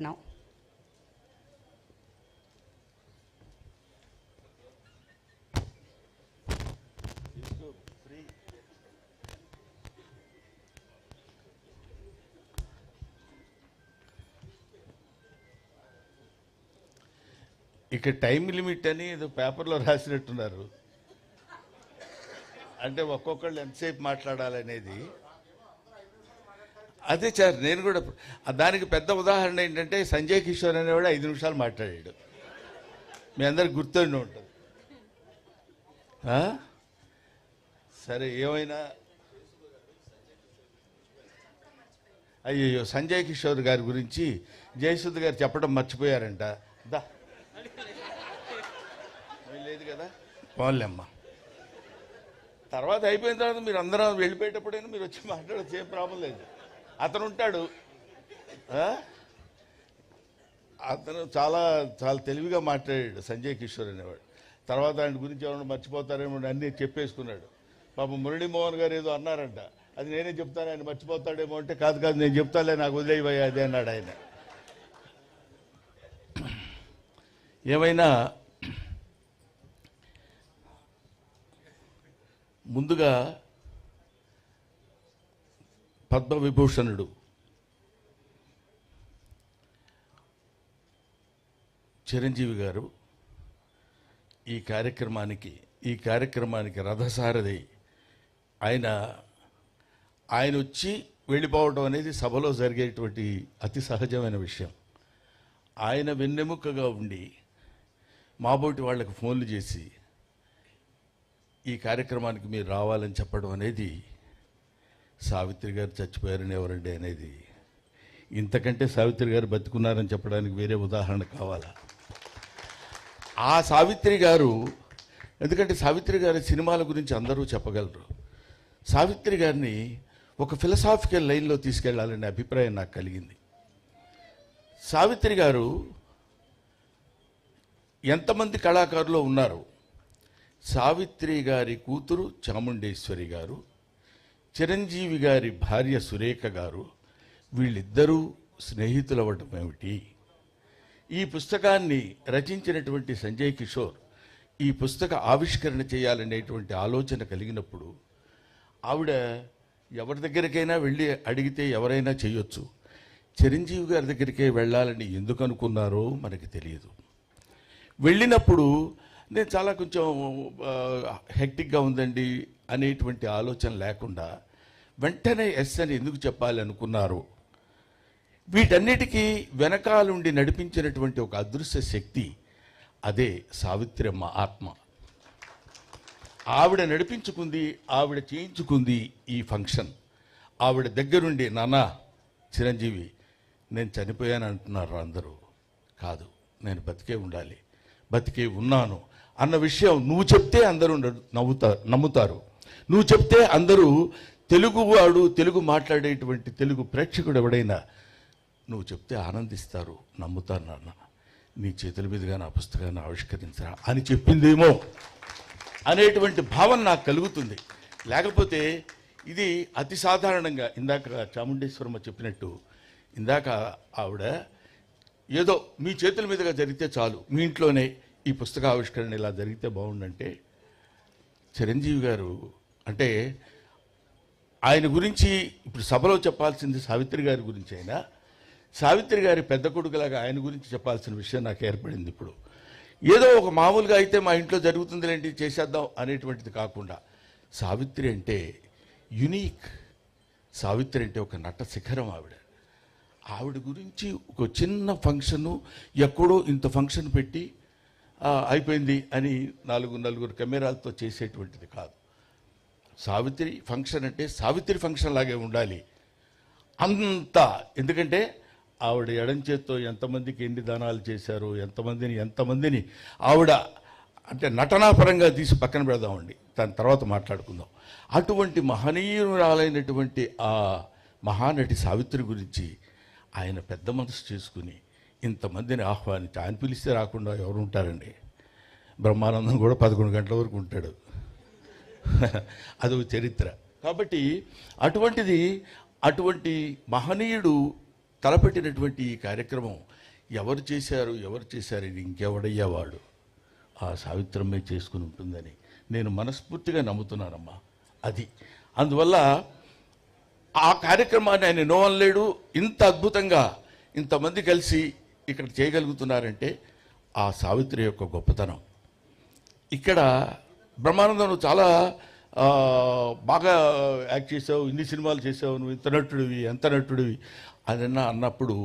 now. ఇక time limit అని ఏదో పేపర్లో రాసినట్టున్నారు. అంటే ఒక్కొక్కళ్ళు ఎంతసేపు మాట్లాడాలనేది. అదే సార్, నేను కూడా దానికి పెద్ద ఉదాహరణ ఏంటంటే సంజయ్ కిషోర్ అనేవాడు 5 నిమిషాలు మాట్లాడాడు. మీ అందరికి గుర్తుండి ఉంటుంది. సరే, ఏమైనా అయ్యో సంజయ్ కిషోర్ గారి గురించి జయసుధ గారు చెప్పడం మర్చిపోయారంట. దా లేదు కదా, పోన్లేమ్మా. తర్వాత అయిపోయిన తర్వాత మీరు అందరం వెళ్ళిపోయేటప్పుడైనా మీరు వచ్చి మాట్లాడచ్చు, ఏం ప్రాబ్లం లేదు. అతను ఉంటాడు, అతను చాలా చాలా తెలివిగా మాట్లాడాడు సంజయ్ కిషోర్ అనేవాడు. తర్వాత ఆయన గురించి ఎవరైనా మర్చిపోతారేమో అన్నీ చెప్పేసుకున్నాడు. పాపం మురళీమోహన్ గారు ఏదో అన్నారంట, అది నేనే చెప్తాను ఆయన మర్చిపోతాడేమో అంటే, కాదు కాదు నేను చెప్తాలే, నాకు వదిలేయబోయా అదే అన్నాడు ఆయన. ఏమైనా ముందుగా పద్మవిభూషణుడు చిరంజీవి గారు ఈ కార్యక్రమానికి రథసారథి. ఆయన వచ్చి వెళ్ళిపోవడం అనేది సభలో జరిగేటువంటి అతి సహజమైన విషయం. ఆయన వెన్నెముకగా ఉండి మాబోటి వాళ్ళకి ఫోన్లు చేసి ఈ కార్యక్రమానికి మీరు రావాలని చెప్పడం అనేది, సావిత్రి గారు చచ్చిపోయారని ఎవరండి అనేది, ఇంతకంటే సావిత్రి గారు బతుకున్నారని చెప్పడానికి వేరే ఉదాహరణ కావాలా? ఆ సావిత్రి గారు, ఎందుకంటే సావిత్రి గారి సినిమాల గురించి అందరూ చెప్పగలరు. సావిత్రి గారిని ఒక ఫిలసాఫికల్ లైన్లో తీసుకెళ్లాలనే అభిప్రాయం నాకు కలిగింది. సావిత్రి గారు ఎంతమంది కళాకారులు ఉన్నారు? సావిత్రి గారి కూతురు చాముండేశ్వరి గారు, చిరంజీవి గారి భార్య సురేఖ గారు, వీళ్ళిద్దరూ స్నేహితులు అవ్వటం ఏమిటి? ఈ పుస్తకాన్ని రచించినటువంటి సంజయ్ కిషోర్ ఈ పుస్తక ఆవిష్కరణ చేయాలనేటువంటి ఆలోచన కలిగినప్పుడు ఆవిడ ఎవరి దగ్గరికైనా వెళ్ళి అడిగితే ఎవరైనా చేయొచ్చు. చిరంజీవి గారి దగ్గరికే వెళ్ళాలని ఎందుకు అనుకున్నారో మనకి తెలియదు. వెళ్ళినప్పుడు నేను చాలా కొంచెం హెక్టిక్గా ఉందండి అనేటువంటి ఆలోచన లేకుండా వెంటనే ఎస్ అని ఎందుకు చెప్పాలి అనుకున్నారు? వీటన్నిటికీ వెనకాలుండి నడిపించినటువంటి ఒక అదృశ్య శక్తి, అదే సావిత్రమ్మ ఆత్మ. ఆవిడ నడిపించుకుంది, ఆవిడ చేయించుకుంది ఈ ఫంక్షన్. ఆవిడ దగ్గరుండి, నాన్న చిరంజీవి నేను చనిపోయాను అంటున్నారు అందరూ. కాదు, నేను బతికే ఉండాలి, బతికే ఉన్నాను అన్న విషయం నువ్వు చెప్తే అందరూ నమ్ముతారు. నువ్వు చెప్తే అందరూ, తెలుగువాడు, తెలుగు మాట్లాడేటువంటి తెలుగు ప్రేక్షకుడు ఎవడైనా నువ్వు చెప్తే ఆనందిస్తారు, నమ్ముతారు. నాన్న నీ చేతుల మీదుగా నా పుస్తకాన్ని ఆవిష్కరించరా అని చెప్పిందేమో అనేటువంటి భావన నాకు కలుగుతుంది. లేకపోతే ఇది అతి సాధారణంగా ఇందాక చాముండేశ్వరమ్మ చెప్పినట్టు, ఇందాక ఆవిడ ఏదో మీ చేతుల మీదుగా జరిగితే చాలు, మీ ఇంట్లోనే ఈ పుస్తక ఆవిష్కరణ ఇలా జరిగితే బాగుండంటే, చిరంజీవి గారు అంటే ఆయన గురించి ఇప్పుడు సభలో చెప్పాల్సింది సావిత్రి గారి గురించి అయినా, సావిత్రి గారి పెద్ద కొడుకులాగా ఆయన గురించి చెప్పాల్సిన విషయం నాకు ఏర్పడింది. ఇప్పుడు ఏదో ఒక మామూలుగా అయితే మా ఇంట్లో జరుగుతుందిలేంటి చేసేద్దాం అనేటువంటిది కాకుండా, సావిత్రి అంటే యునీక్. సావిత్రి అంటే ఒక నట శిఖరం. ఆవిడ గురించి ఒక చిన్న ఫంక్షను ఎక్కడో ఇంత ఫంక్షన్ పెట్టి అయిపోయింది అని నలుగురు కెమెరాలతో చేసేటువంటిది కాదు. సావిత్రి ఫంక్షన్ అంటే సావిత్రి ఫంక్షన్ లాగే ఉండాలి అంతా. ఎందుకంటే ఆవిడ ఎడం చేత్తో ఎంతమందికి ఎన్ని దానాలు చేశారు, ఎంతమందిని ఆవిడ అంటే నటనాపరంగా తీసి పక్కన పెడదామండి, దాని తర్వాత మాట్లాడుకుందాం. అటువంటి మహనీయురాలైనటువంటి ఆ మహానటి సావిత్రి గురించి ఆయన పెద్ద మనసు చేసుకుని ఇంతమందిని ఆహ్వానించి, ఆయన పిలిస్తే రాకుండా ఎవరు ఉంటారండి? బ్రహ్మానందం కూడా 11 గంటల వరకు ఉంటాడు, అదొక చరిత్ర. కాబట్టి అటువంటి మహనీయుడు తలపెట్టినటువంటి ఈ కార్యక్రమం ఎవరు చేశారు ఇది ఇంకెవడయ్యా వాడు, ఆ సావిత్రమ్మే చేసుకుని ఉంటుందని నేను మనస్ఫూర్తిగా నమ్ముతున్నానమ్మా. అది అందువల్ల ఆ కార్యక్రమాన్ని ఆయన నోవనలేడు. ఇంత అద్భుతంగా ఇంతమంది కలిసి ఇక్కడ చేయగలుగుతున్నారంటే ఆ సావిత్రి యొక్క గొప్పతనం. ఇక్కడ బ్రహ్మానందం నువ్వు చాలా బాగా యాక్ట్ చేసావు, ఇన్ని సినిమాలు చేసావు, నువ్వు ఇంత నటుడివి ఎంత నటుడివి అని అన్నప్పుడు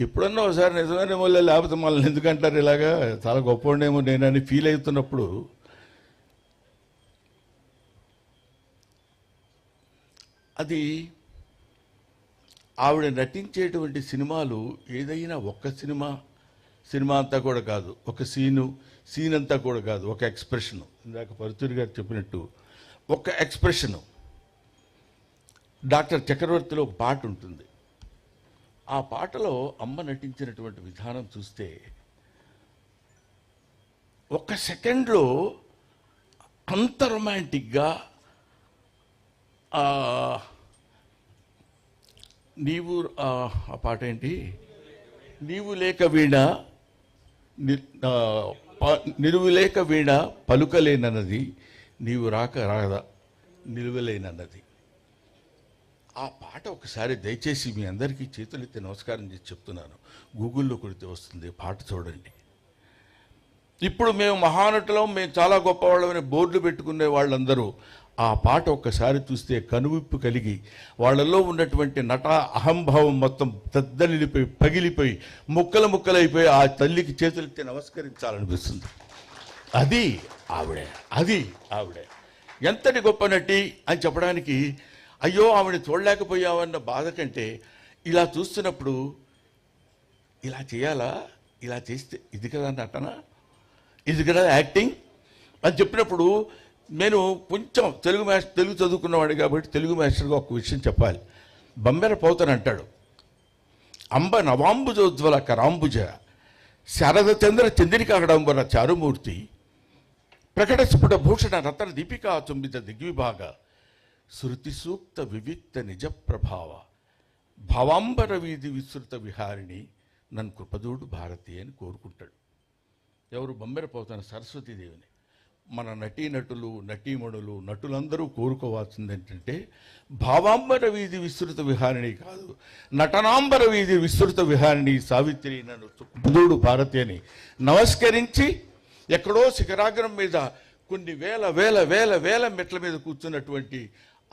ఎప్పుడన్నా ఒకసారి నిజమైన మళ్ళీ లేకపోతే మళ్ళీ ఎందుకంటారు ఇలాగా చాలా గొప్పవాడేమో నేనని ఫీల్ అవుతున్నప్పుడు అది ఆవిడ నటించేటువంటి సినిమాలు ఏదైనా ఒక్క సినిమా అంతా కూడా కాదు, ఒక సీన్ అంతా కూడా కాదు, ఒక ఎక్స్ప్రెషను. ఇందాక పరుచూరి గారు చెప్పినట్టు ఒక ఎక్స్ప్రెషను. డాక్టర్ చక్రవర్తిలో ఒక పాట ఉంటుంది. ఆ పాటలో అమ్మ నటించినటువంటి విధానం చూస్తే ఒక్క సెకండ్లో అంత రొమాంటిక్గా నీవు ఆ పాట ఏంటి, నీవు లేక వీణ నిలువు లేక వీణ పలుకలేనన్నది, నీవు రాదా నిలువలేనన్నది. ఆ పాట ఒకసారి దయచేసి మీ అందరికీ చేతులెత్తి నమస్కారం చేసి చెప్తున్నాను, గూగుల్లో కొడితే వస్తుంది, పాట చూడండి. ఇప్పుడు మేము మహానటులం, మేము చాలా గొప్పవాళ్ళమని బోర్డులు పెట్టుకునే వాళ్ళందరూ ఆ పాట ఒక్కసారి చూస్తే కనువిప్పు కలిగి వాళ్ళల్లో ఉన్నటువంటి నట అహంభావం మొత్తం దద్దలిపోయి పగిలిపోయి ముక్కలైపోయి ఆ తల్లికి చేతులెత్తి నమస్కరించాలనిపిస్తుంది. అది ఆవిడే ఎంతటి గొప్ప నటి అని చెప్పడానికి, అయ్యో ఆవిడ చూడలేకపోయామన్న బాధ కంటే ఇలా చూస్తున్నప్పుడు ఇలా చేయాలా, ఇలా చేస్తే ఇది కదా నటన, ఇది కదా యాక్టింగ్ అని చెప్పినప్పుడు నేను కొంచెం తెలుగు చదువుకున్నవాడు కాబట్టి తెలుగు మాస్టర్గా ఒక విషయం చెప్పాలి. బమ్మెర పోతన అంటాడు, అంబ నవాంబుజోజ్వల కరాంబుజ శారద చంద్ర చంద్రికాగడంబర చారుమూర్తి ప్రకటస్ఫుట భూషణ రతన దీపికా చుంబిత దిగ్విభాగ శృతి సూక్త వివిక్త నిజ ప్రభావ భవాంబర వీధి విస్తృత విహారిణి నన్ను కృపదూడు భారతి అని కోరుకుంటాడు. ఎవరు? బొమ్మెర పోతన సరస్వతీదేవిని. మన నటీనటులు నటీమణులు నటులందరూ కోరుకోవాల్సింది ఏంటంటే భావాంబర వీధి విస్తృత విహారిణి కాదు, నటనాంబర వీధి విస్తృత విహారిణి సావిత్రి నన్ను కృపదూడు భారతి అని నమస్కరించి ఎక్కడో శిఖరాగ్రం మీద కొన్ని వేల వేల వేల వేల మెట్ల మీద కూర్చున్నటువంటి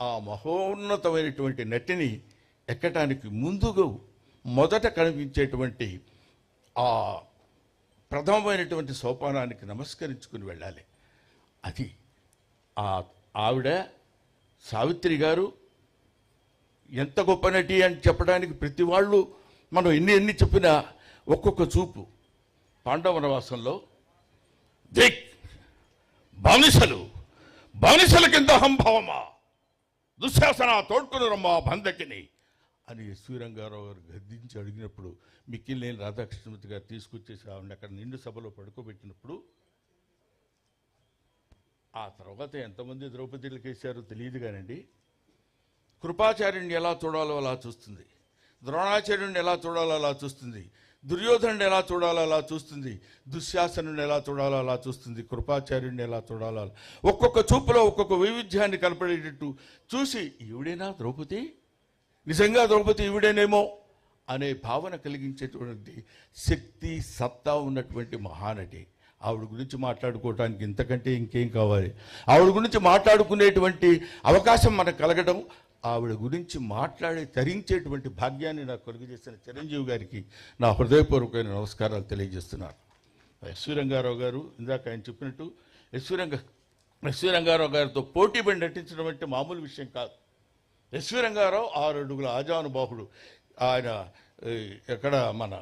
ఆ మహోన్నతమైనటువంటి నటిని ఎక్కటానికి ముందుగా మొదట కనిపించేటువంటి ఆ ప్రథమమైనటువంటి సోపానానికి నమస్కరించుకుని వెళ్ళాలి. అది ఆవిడ సావిత్రి గారు ఎంత గొప్ప నటి అని చెప్పడానికి ప్రతి వాళ్ళు మనం ఎన్ని చెప్పినా ఒక్కొక్క చూపు. పాండవనవాసంలో దిక్ బానిసల కింద అహంభావమా దుశ్శాసన తోడ్కొని రమ్మా బంధకిని అని ఎస్వి రంగారావు గారు గద్దించి అడిగినప్పుడు మిక్కిలినేని రాధాకృష్ణమూర్తి గారు తీసుకొచ్చేసి ఆవిడ అక్కడ నిండు సభలో పడుకోబెట్టినప్పుడు ఆ తర్వాత ఎంతమంది ద్రౌపదీలకు వేశారో తెలియదు కానండి, కృపాచార్యుడిని ఎలా చూడాలో అలా చూస్తుంది, ద్రోణాచార్యుడిని ఎలా చూడాలో అలా చూస్తుంది, దుర్యోధనుడిని ఎలా చూడాలో అలా చూస్తుంది, దుశ్శాసనుడిని ఎలా చూడాలో అలా చూస్తుంది, కృపాచార్యుడిని ఎలా చూడాలో అలా ఒక్కొక్క చూపులో ఒక్కొక్క వైవిధ్యాన్ని కనపడేటట్టు చూసి ఈవిడేనా ద్రౌపది, నిజంగా ద్రౌపది ఈవిడేనేమో అనే భావన కలిగించేటువంటి శక్తి సత్తా ఉన్నటువంటి మహానటి. ఆవిడ గురించి మాట్లాడుకోవటానికి ఇంతకంటే ఇంకేం కావాలి? ఆవిడ గురించి మాట్లాడుకునేటువంటి అవకాశం మనకు కలగడం, ఆవిడ గురించి మాట్లాడి తరించేటువంటి భాగ్యాన్ని నాకు కలుగజేసిన చిరంజీవి గారికి నా హృదయపూర్వకమైన నమస్కారాలు తెలియజేస్తున్నాను. ఎస్వి రంగారావు గారు ఇందాక ఆయన చెప్పినట్టు ఎస్వి రంగారావు గారితో పోటీపడి నటించడం అంటే మామూలు విషయం కాదు. ఎస్వి రంగారావు 6 అడుగుల ఆజానుబాహుడు. ఆయన ఎక్కడ మన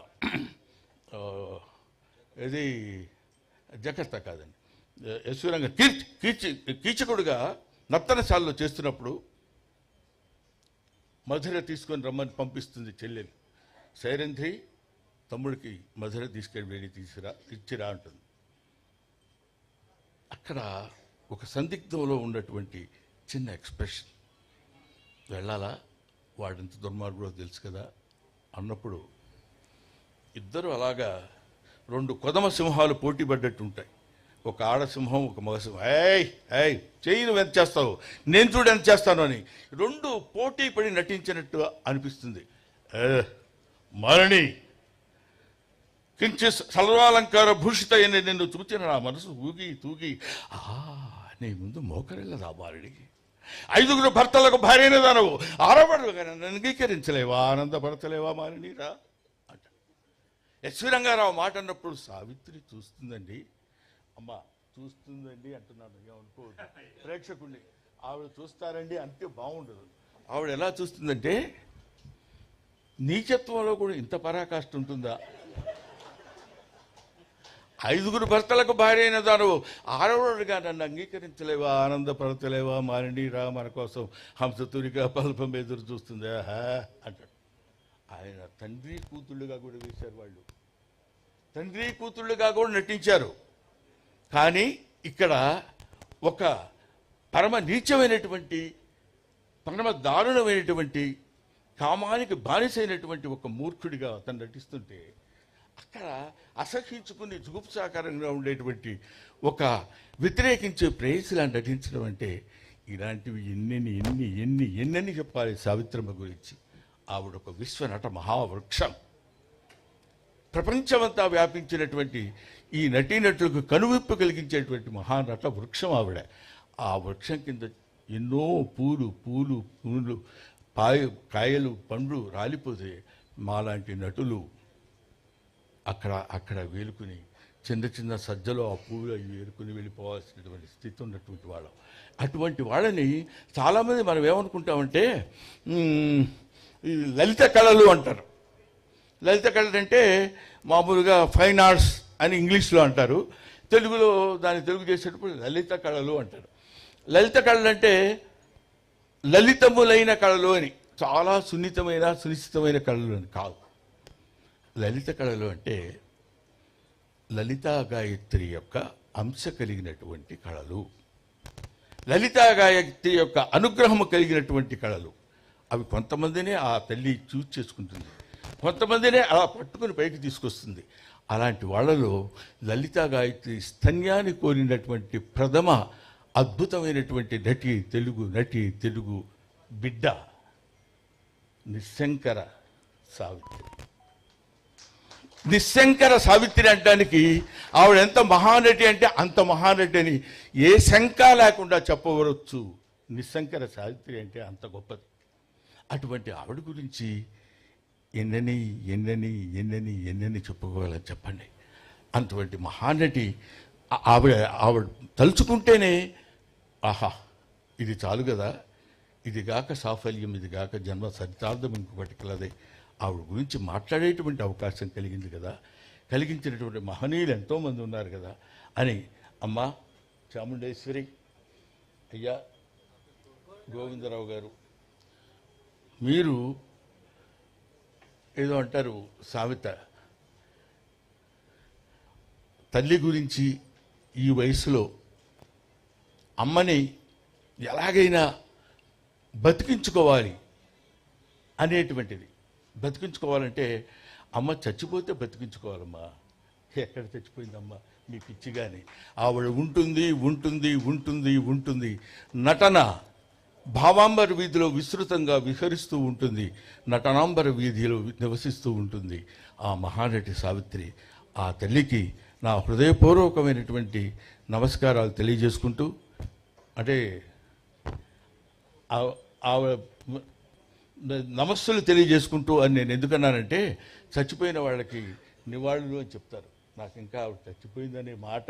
ఇది జకర్తా కాదండి, ఎస్వి రంగ కీచకుడుగా నర్తనశాలలో చేస్తున్నప్పుడు మధుర తీసుకొని రమ్మని పంపిస్తుంది చెల్లెలు. సైరంధ్రి తమ్ముడికి మధుర తీసుకెళ్ళి ఇచ్చిరా అంటుంది. అక్కడ ఒక సందిగ్ధంలో ఉన్నటువంటి చిన్న ఎక్స్ప్రెషన్, వెళ్ళాలా వాడంత దుర్మార్గుడో తెలుసు కదా అన్నప్పుడు ఇద్దరు అలాగా రెండు కొదమ సింహాలు పోటీ పడ్డట్టు ఉంటాయి. ఒక ఆడసింహం, ఒక మగసింహం. ఏయ్ ఏయ్ చెయ్యి, నువ్వు ఎంత చేస్తావు, నేను చూడు ఎంత చేస్తాను అని రెండు పోటీ పడి నటించినట్టు అనిపిస్తుంది. మరణి కించి సర్వాలంకార భూషిత అని నిన్ను చూచిన నా మనసు ఊగి తూగి నీ ముందు మోకరిల్లదా మారణి. 5 భర్తలకు భార్యనే దానవు, ఆరవడుగా నన్ను అంగీకరించలేవా, ఆనందపడతలేవా మారణిరా అంట. ఎస్వి రంగారావు మాట అన్నప్పుడు సావిత్రి చూస్తుందండి, అమ్మ చూస్తుందండి అంటున్నాను, ఏమనుకోవద్దు ప్రేక్షకుడిని. ఆవిడ చూస్తారండి అంతే బాగుండదు. ఆవిడ ఎలా చూస్తుందంటే, నీచత్వంలో కూడా ఇంత పరాకాష్ఠ ఉంటుందా? 5 భర్తలకు భార్య అయిన దాను ఆరవడుగా నన్ను అంగీకరించలేవా, ఆనందపడతలేవా మారణిరా, మన కోసం హంసతురిగా పల్పం ఎదురు చూస్తుందా అంటాడు. ఆయన తండ్రి కూతుళ్ళుగా కూడా వేశారు, వాళ్ళు తండ్రి కూతుళ్ళుగా కూడా నటించారు. కానీ ఇక్కడ ఒక పరమ నీచమైనటువంటి, పరమ దారుణమైనటువంటి, కామానికి బానిసైనటువంటి ఒక మూర్ఖుడిగా అతను నటిస్తుంటే, అక్కడ అసహించుకుని జుగుప్సాకరంగా ఉండేటువంటి ఒక వ్యతిరేకించే ప్రేయసిలా నటించడం అంటే, ఇలాంటివి ఎన్నెన్ని చెప్పాలి సావిత్రమ్మ గురించి. ఆవిడ ఒక విశ్వనట మహావృక్షం, ప్రపంచమంతా వ్యాపించినటువంటి ఈ నటీనటులకు కనువిప్పు కలిగించేటువంటి మహానట వృక్షం ఆవిడ. ఆ వృక్షం కింద ఎన్నో పూలు కాయలు పండ్లు రాలిపోతే మాలాంటి నటులు అక్కడ వేలుకుని చిన్న సజ్జలో ఆ పూలు అవి వేలుకుని వెళ్ళిపోవాల్సినటువంటి స్థితి ఉన్నటువంటి వాళ్ళం. అటువంటి వాళ్ళని చాలామంది మనం ఏమనుకుంటామంటే ఈ లలిత కళలు అంటారు. లలిత కళలు అంటే మామూలుగా ఫైన్ ఆర్ట్స్ అని ఇంగ్లీష్లో అంటారు, తెలుగులో దాన్ని తెలుగు చేసేటప్పుడు లలిత కళలు అంటారు. లలిత కళలు అంటే లలితములైన కళలు అని, చాలా సునిశ్చితమైన కళలు అని కాదు. లలిత కళలు అంటే లలితా గాయత్రి యొక్క అంశ కలిగినటువంటి కళలు, లలితా గాయత్రి యొక్క అనుగ్రహము కలిగినటువంటి కళలు. అవి కొంతమందినే ఆ తల్లి చూజ్ చేసుకుంటుంది, కొంతమందినే అలా పట్టుకుని పైకి తీసుకొస్తుంది. అలాంటి వాళ్ళలో లలితా గాయత్రి స్తన్యాన్ని కోరినటువంటి ప్రథమ అద్భుతమైనటువంటి తెలుగు బిడ్డ నిశంకర సావిత్రి. నిశంకర సావిత్రి అనడానికి ఆవిడ ఎంత మహానటి అంటే అంత మహానటి అని ఏ శంక లేకుండా చెప్పవచ్చు. నిశంకర సావిత్రి అంటే అంత గొప్పది. అటువంటి ఆవిడ గురించి ఎన్నెన్ని చెప్పుకోవాలని చెప్పండి. అటువంటి మహానటి ఆవిడ తలుచుకుంటేనే ఆహా ఇది చాలు కదా, ఇది గాక సాఫల్యం, ఇది గాక జన్మ సరితార్థం ఇంకొకటి కలదే. ఆవిడ గురించి మాట్లాడేటువంటి అవకాశం కలిగింది కదా, కలిగించినటువంటి మహనీయులు ఎంతోమంది ఉన్నారు కదా అని. అమ్మ చాముండేశ్వరి, అయ్యా గోవిందరావు గారు, మీరు ఏదో అంటారు సావిత, తల్లి గురించి ఈ వయసులో అమ్మని ఎలాగైనా బతికించుకోవాలి అనేటువంటిది. బతికించుకోవాలంటే అమ్మ చచ్చిపోతే బతికించుకోవాలమ్మా. ఎక్కడ చచ్చిపోయిందమ్మా మీ పిచ్చి కానీ, ఆవిడ ఉంటుంది. నటన భావాంబర వీధిలో విస్తృతంగా విహరిస్తూ ఉంటుంది, నటనాంబర వీధిలో నివసిస్తూ ఉంటుంది ఆ మహానటి సావిత్రి. ఆ తల్లికి నా హృదయపూర్వకమైనటువంటి నమస్కారాలు తెలియజేసుకుంటూ, అంటే ఆవిడ నమస్సులు తెలియజేసుకుంటూ అని నేను ఎందుకన్నానంటే, చచ్చిపోయిన వాళ్ళకి నివాళులు అని చెప్తారు. నాకు ఇంకా ఆవిడ చచ్చిపోయిందనే మాట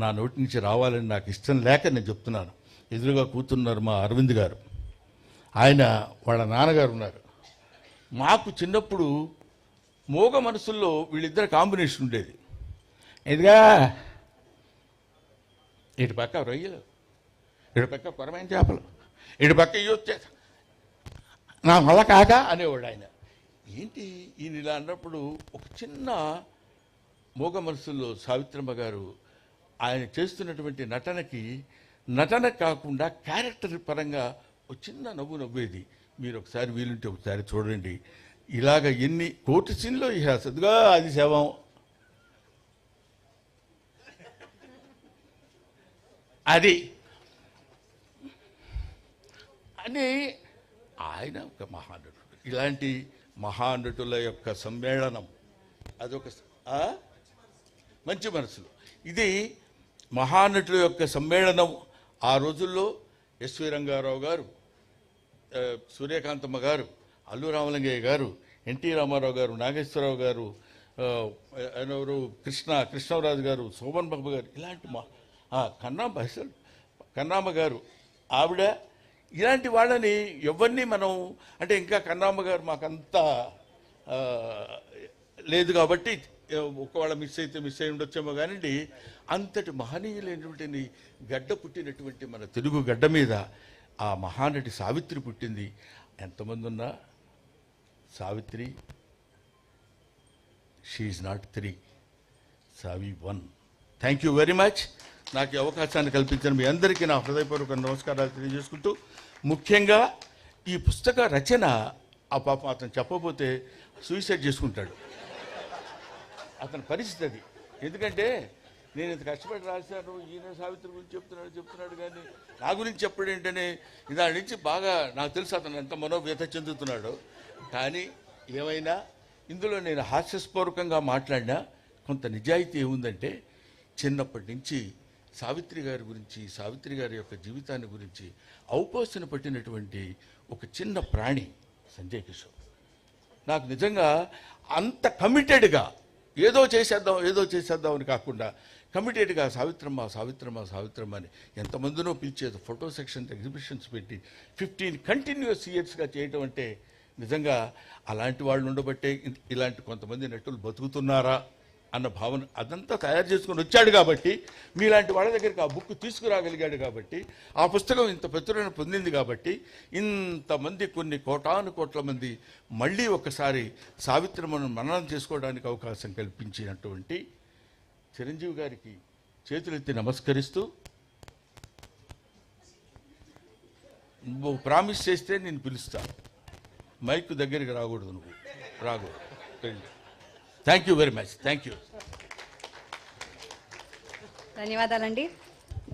నా నోటి నుంచి రావాలని నాకు ఇష్టం లేక నేను చెప్తున్నాను. ఎదురుగా కూతున్నారు మా అరవింద్ గారు, ఆయన వాళ్ళ నాన్నగారు ఉన్నారు. మాకు చిన్నప్పుడు మోగ మనసుల్లో వీళ్ళిద్దరు కాంబినేషన్ ఉండేది. ఇదిగా ఇటు పక్క రొయ్యలు, ఇటు పక్క కొరమైన చేపలు, ఇటు పక్క ఇవి వచ్చే నా వల్ల కాక అనేవాడు ఆయన. ఏంటి ఈయన ఇలా అన్నప్పుడు ఒక చిన్న మోగ మనసుల్లో సావిత్రమ్మ గారు ఆయన చేస్తున్నటువంటి నటన కాకుండా క్యారెక్టర్ పరంగా ఒక చిన్న నవ్వేది. మీరు ఒకసారి వీలుంటే ఒకసారి చూడండి. ఇలాగ ఎన్ని కోటి సీన్లో ఇహసద్గా అది శవం అది అని ఆయన ఒక మహానటుడు. ఇలాంటి మహానటుల యొక్క సమ్మేళనం అదొక మంచి మనసులు. ఇది మహానటుల యొక్క సమ్మేళనం. ఆ రోజుల్లో ఎస్వి రంగారావు గారు, సూర్యకాంతమ్మ గారు, అల్లు రామలింగయ్య గారు, ఎన్టీ రామారావు గారు, నాగేశ్వరరావు గారు, ఎవరు కృష్ణరాజు గారు, శోభన్ బాబు గారు, ఇలాంటి కన్నామ్మ గారు ఆవిడ, ఇలాంటి వాళ్ళని ఎవరిని మనం అంటే ఇంకా కన్నామ్మ గారు మాకంతా లేదు కాబట్టి ఒకవేళ మిస్ అయి ఉండొచ్చేమో కానివ్వండి. అంతటి మహనీయులైనటువంటి గడ్డ పుట్టినటువంటి మన తెలుగు గడ్డ మీద ఆ మహానటి సావిత్రి పుట్టింది. ఎంతమంది ఉన్నా Savitri she is not 3, Savi 1. Thank you very much. నాకు ఈ అవకాశాన్ని కల్పించిన మీ అందరికీ నా హృదయపూర్వక నమస్కారాలు తెలియజేసుకుంటూ, ముఖ్యంగా ఈ పుస్తక రచన ఆ పాపం అతను చెప్పబోతే సూసైడ్ చేసుకుంటాడు. అతని పరిస్థితి అది. ఎందుకంటే నేను ఇంత కష్టపడి రాశాను, ఈయన సావిత్రి గురించి చెప్తున్నాడు కానీ నా గురించి చెప్పడం ఏంటనే దాని నుంచి బాగా నాకు తెలుసు అతను ఎంత మనోవ్యత చెందుతున్నాడో. కానీ ఏమైనా ఇందులో నేను హాస్యస్పూర్వకంగా మాట్లాడినా కొంత నిజాయితీ ఏముందంటే, చిన్నప్పటి నుంచి సావిత్రి గారి గురించి, సావిత్రి గారి యొక్క జీవితాన్ని గురించి ఔపోసన పట్టినటువంటి ఒక చిన్న ప్రాణి సంజయ్ కిషోర్. నాకు నిజంగా అంత కమిటెడ్గా ఏదో చేసేద్దాం అని కాకుండా కమిటెడ్గా సావిత్రమ్మ అని ఎంతమందినో పిలిచేది, ఫోటో సెక్షన్స్, ఎగ్జిబిషన్స్ పెట్టి 15 కంటిన్యూస్ ఇయర్స్గా చేయటం అంటే నిజంగా అలాంటి వాళ్ళు ఉండబట్టే ఇలాంటి కొంతమంది నటులు బతుకుతున్నారా అన్న భావన అదంతా తయారు చేసుకొని వచ్చాడు కాబట్టి, మీలాంటి వాళ్ళ దగ్గరికి ఆ బుక్ తీసుకురాగలిగాడు కాబట్టి, ఆ పుస్తకం ఇంత ప్రచురణ పొందింది కాబట్టి, ఇంతమంది కొన్ని కోట్ల మంది మళ్ళీ ఒకసారి సావిత్రమ్మను మననం చేసుకోవడానికి అవకాశం కల్పించినటువంటి చిరంజీవి గారికి చేతులెత్తి నమస్కరిస్తూ, నువ్వు ప్రామిస్ చేస్తే నేను పిలుస్తాను, మైక్ దగ్గరికి రాకూడదు, నువ్వు రాకూడదు. Thank you very much. Thank you. ధన్యవాదాలండి.